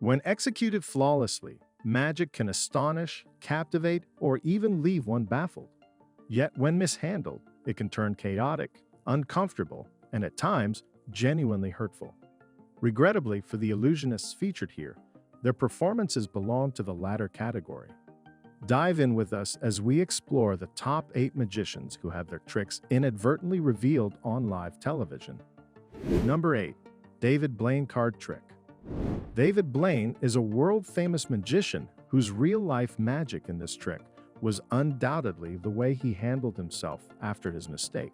When executed flawlessly, magic can astonish, captivate, or even leave one baffled. Yet when mishandled, it can turn chaotic, uncomfortable, and at times, genuinely hurtful. Regrettably, for the illusionists featured here, their performances belong to the latter category. Dive in with us as we explore the top 8 magicians who have their tricks inadvertently revealed on live television. Number 8. David Blaine Card Trick. David Blaine is a world-famous magician whose real-life magic in this trick was undoubtedly the way he handled himself after his mistake.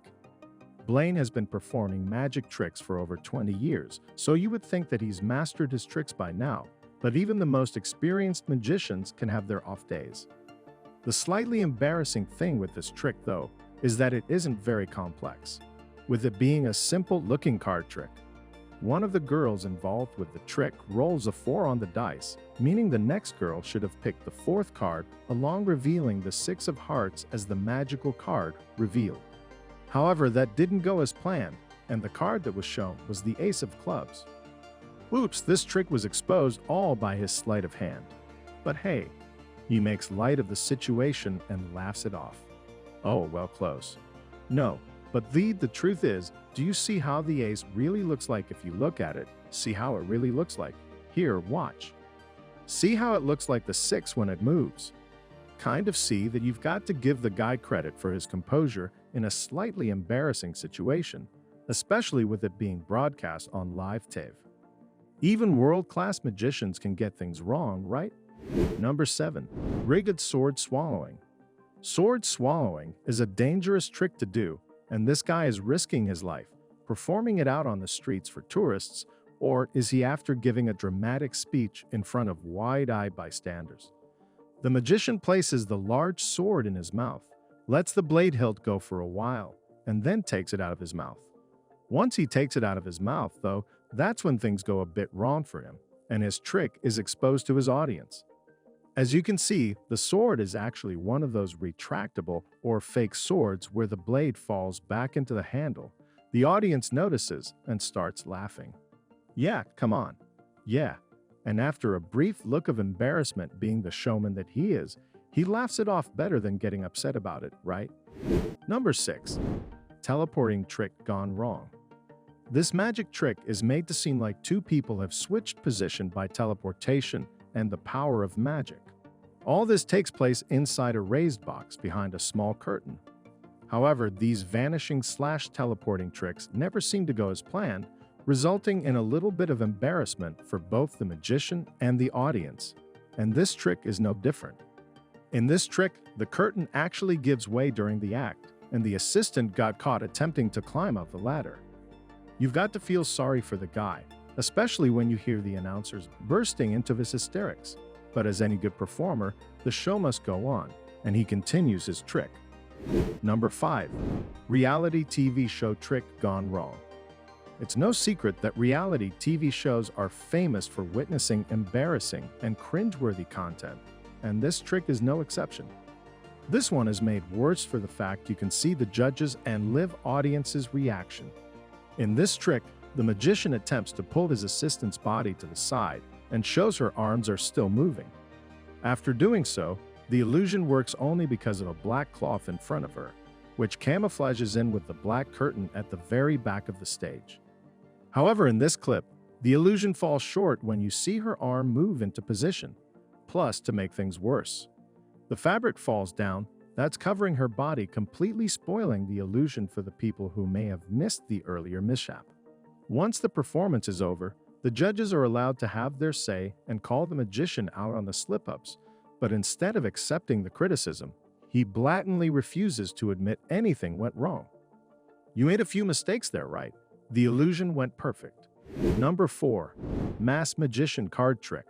Blaine has been performing magic tricks for over 20 years, so you would think that he's mastered his tricks by now, but even the most experienced magicians can have their off days. The slightly embarrassing thing with this trick, though, is that it isn't very complex, with it being a simple-looking card trick. One of the girls involved with the trick rolls a 4 on the dice, meaning the next girl should have picked the 4th card, along revealing the 6 of hearts as the magical card revealed. However, that didn't go as planned, and the card that was shown was the ace of clubs. Oops, this trick was exposed all by his sleight of hand. But hey, he makes light of the situation and laughs it off. Oh, well, close. No, but the truth is, do you see how the ace really looks like if you look at it? See how it really looks like? Here, watch. See how it looks like the 6 when it moves? Kind of see that you've got to give the guy credit for his composure in a slightly embarrassing situation, especially with it being broadcast on live TV. Even world-class magicians can get things wrong, right? Number 7. Rigged sword swallowing. Sword swallowing is a dangerous trick to do, and this guy is risking his life, performing it out on the streets for tourists, or is he after giving a dramatic speech in front of wide-eyed bystanders? The magician places the large sword in his mouth, lets the blade hilt go for a while, and then takes it out of his mouth. Once he takes it out of his mouth, though, that's when things go a bit wrong for him, and his trick is exposed to his audience. As you can see, the sword is actually one of those retractable or fake swords where the blade falls back into the handle. The audience notices and starts laughing. Yeah, come on. Yeah. And after a brief look of embarrassment being the showman that he is, he laughs it off better than getting upset about it, right? Number 6. Teleporting trick gone wrong. This magic trick is made to seem like 2 people have switched position by teleportation and the power of magic. All this takes place inside a raised box behind a small curtain. However, these vanishing/teleporting tricks never seem to go as planned, resulting in a little bit of embarrassment for both the magician and the audience. And this trick is no different. In this trick, the curtain actually gives way during the act, and the assistant got caught attempting to climb up the ladder. You've got to feel sorry for the guy, especially when you hear the announcers bursting into his hysterics. But as any good performer, the show must go on, and he continues his trick. Number 5. Reality TV show trick gone wrong. It's no secret that reality TV shows are famous for witnessing embarrassing and cringeworthy content, and this trick is no exception. This one is made worse for the fact you can see the judges and live audience's reaction. In this trick, the magician attempts to pull his assistant's body to the side and shows her arms are still moving. After doing so, the illusion works only because of a black cloth in front of her, which camouflages in with the black curtain at the very back of the stage. However, in this clip, the illusion falls short when you see her arm move into position. Plus, to make things worse, the fabric falls down, that's covering her body, completely spoiling the illusion for the people who may have missed the earlier mishap. Once the performance is over, the judges are allowed to have their say and call the magician out on the slip-ups, but instead of accepting the criticism, he blatantly refuses to admit anything went wrong. You made a few mistakes there, right? The illusion went perfect. Number 4. Mass Magician Card Trick.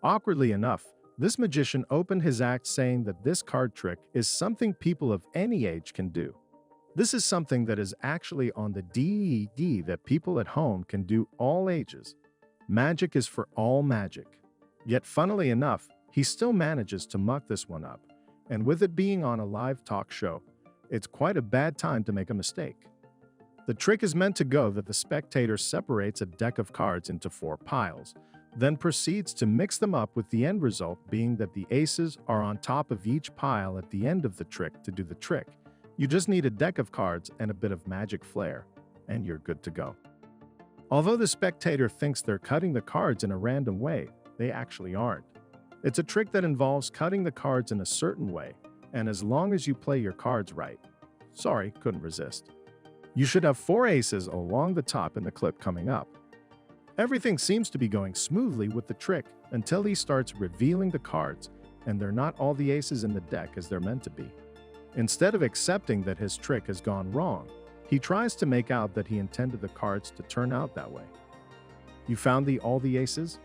Awkwardly enough, this magician opened his act saying that this card trick is something people of any age can do. This is something that is actually on the DED that people at home can do all ages. Magic is for all magic. Yet funnily enough, he still manages to muck this one up, and with it being on a live talk show, it's quite a bad time to make a mistake. The trick is meant to go that the spectator separates a deck of cards into 4 piles, then proceeds to mix them up, with the end result being that the aces are on top of each pile at the end of the trick. To do the trick, you just need a deck of cards and a bit of magic flair, and you're good to go. Although the spectator thinks they're cutting the cards in a random way, they actually aren't. It's a trick that involves cutting the cards in a certain way, and as long as you play your cards right. Sorry, couldn't resist. You should have 4 aces along the top in the clip coming up. Everything seems to be going smoothly with the trick until he starts revealing the cards, and they're not all the aces in the deck as they're meant to be. Instead of accepting that his trick has gone wrong, he tries to make out that he intended the cards to turn out that way. You found all the aces?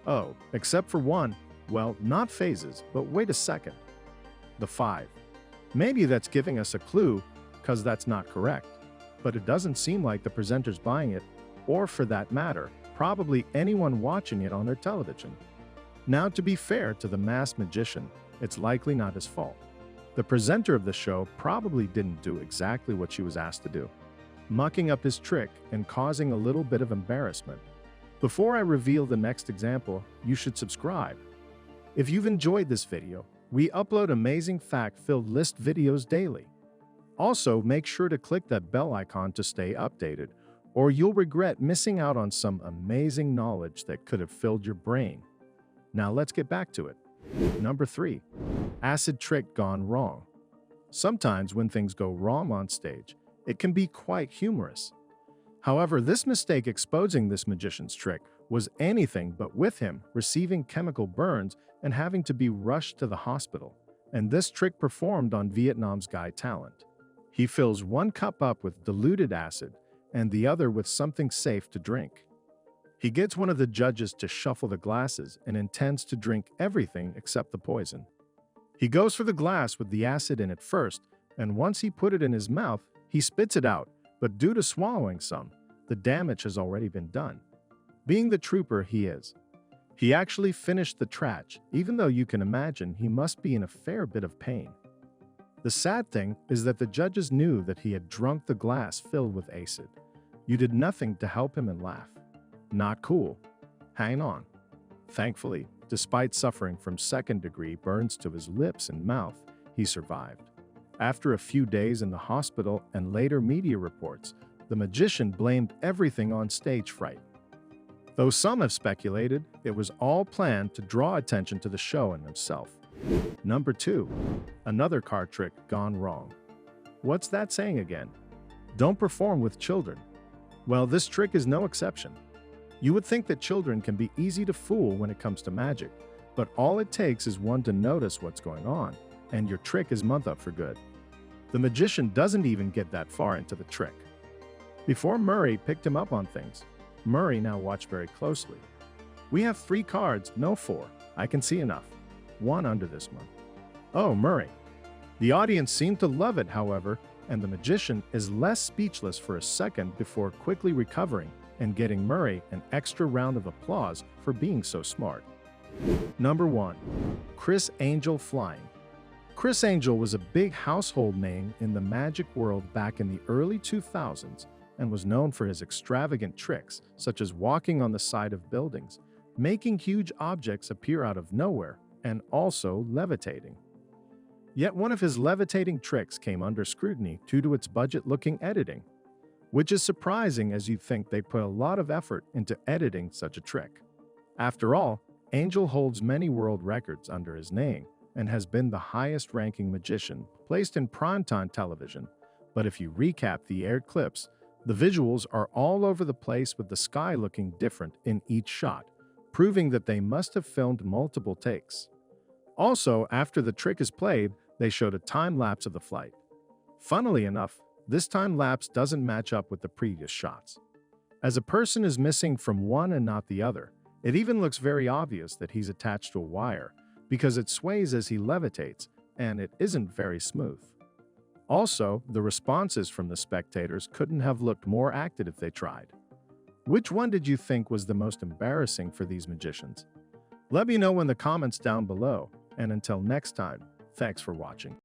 Oh, except for one. Well, not phases, but wait a second. The 5. Maybe that's giving us a clue, because that's not correct. But it doesn't seem like the presenter's buying it, or for that matter, probably anyone watching it on their television. Now, to be fair to the masked magician, it's likely not his fault. The presenter of the show probably didn't do exactly what she was asked to do, mucking up his trick and causing a little bit of embarrassment. Before I reveal the next example, you should subscribe. If you've enjoyed this video, we upload amazing fact-filled list videos daily. Also, make sure to click that bell icon to stay updated, or you'll regret missing out on some amazing knowledge that could have filled your brain. Now let's get back to it. Number 3. Acid trick gone wrong. Sometimes when things go wrong on stage, it can be quite humorous. However, this mistake exposing this magician's trick was anything but, with him receiving chemical burns and having to be rushed to the hospital. And this trick performed on Vietnam's Got Talent. He fills one cup up with diluted acid and the other with something safe to drink. He gets one of the judges to shuffle the glasses and intends to drink everything except the poison. He goes for the glass with the acid in it first, and once he put it in his mouth, he spits it out, but due to swallowing some, the damage has already been done. Being the trooper he is, he actually finished the trash, even though you can imagine he must be in a fair bit of pain. The sad thing is that the judges knew that he had drunk the glass filled with acid. You did nothing to help him and laugh. Not cool. Hang on. Thankfully, despite suffering from second-degree burns to his lips and mouth, he survived. After a few days in the hospital and later media reports, the magician blamed everything on stage fright. Though some have speculated it was all planned to draw attention to the show and himself. Number 2. Another card trick gone wrong. What's that saying again? Don't perform with children. Well, this trick is no exception. You would think that children can be easy to fool when it comes to magic, but all it takes is one to notice what's going on, and your trick is month up for good. The magician doesn't even get that far into the trick. Before Murray picked him up on things, Murray now watched very closely. We have 3 cards, no 4. I can see enough. 1 under this one. Oh, Murray. The audience seemed to love it, however, and the magician is less speechless for a second before quickly recovering and getting Murray an extra round of applause for being so smart. Number 1. Criss Angel flying. Criss Angel was a big household name in the magic world back in the early 2000s and was known for his extravagant tricks, such as walking on the side of buildings, making huge objects appear out of nowhere, and also levitating. Yet one of his levitating tricks came under scrutiny due to its budget-looking editing, which is surprising as you'd think they put a lot of effort into editing such a trick. After all, Angel holds many world records under his name and has been the highest-ranking magician placed in primetime television. But if you recap the aired clips, the visuals are all over the place with the sky looking different in each shot, proving that they must have filmed multiple takes. Also, after the trick is played, they showed a time-lapse of the flight. Funnily enough, this time-lapse doesn't match up with the previous shots. As a person is missing from one and not the other, it even looks very obvious that he's attached to a wire because it sways as he levitates, and it isn't very smooth. Also, the responses from the spectators couldn't have looked more acted if they tried. Which one did you think was the most embarrassing for these magicians? Let me know in the comments down below, and until next time, thanks for watching.